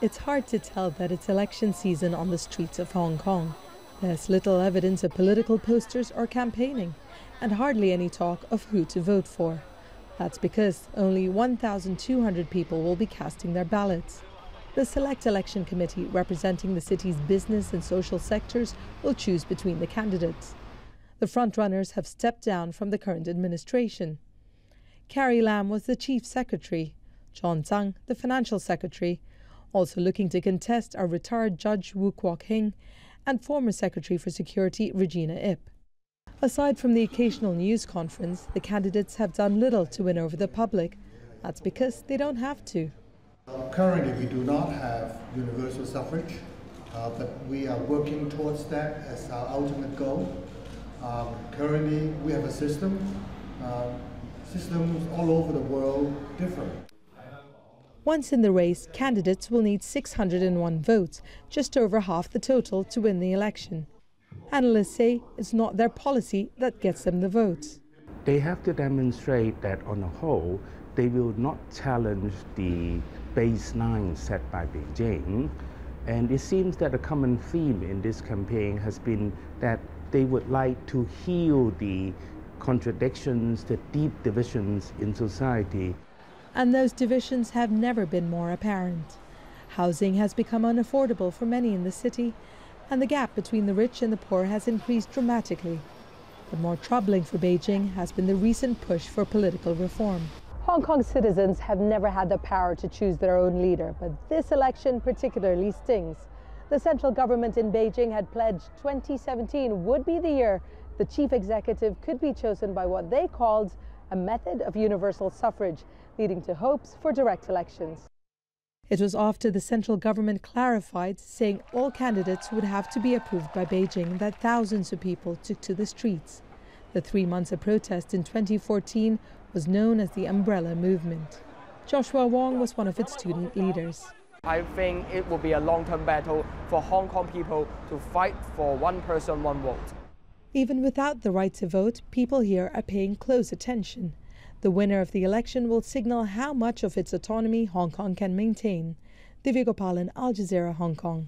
It's hard to tell that it's election season on the streets of Hong Kong. There's little evidence of political posters or campaigning, and hardly any talk of who to vote for. That's because only 1,200 people will be casting their ballots. The Select Election Committee, representing the city's business and social sectors, will choose between the candidates. The frontrunners have stepped down from the current administration. Carrie Lam was the Chief Secretary, John Tsang the Financial Secretary. Also looking to contest are retired Judge Woo Kwok Hing and former Secretary for Security Regina Ip. Aside from the occasional news conference, the candidates have done little to win over the public. That's because they don't have to. Currently, we do not have universal suffrage, but we are working towards that as our ultimate goal. Currently, we have a system. Systems all over the world differ. Once in the race, candidates will need 601 votes, just over half the total, to win the election. Analysts say it's not their policy that gets them the votes. They have to demonstrate that on the whole, they will not challenge the baseline set by Beijing. And it seems that a common theme in this campaign has been that they would like to heal the contradictions, the deep divisions in society. And those divisions have never been more apparent. Housing has become unaffordable for many in the city, and the gap between the rich and the poor has increased dramatically. But more troubling for Beijing has been the recent push for political reform. Hong Kong citizens have never had the power to choose their own leader, but this election particularly stings. The central government in Beijing had pledged 2017 would be the year the chief executive could be chosen by what they called a method of universal suffrage, leading to hopes for direct elections. It was after the central government clarified, saying all candidates would have to be approved by Beijing, that thousands of people took to the streets. The 3 months of protest in 2014 was known as the Umbrella Movement. Joshua Wong was one of its student leaders. I think it will be a long-term battle for Hong Kong people to fight for one person, one vote. Even without the right to vote, people here are paying close attention. The winner of the election will signal how much of its autonomy Hong Kong can maintain. Divya Gopalan, Al Jazeera, Hong Kong.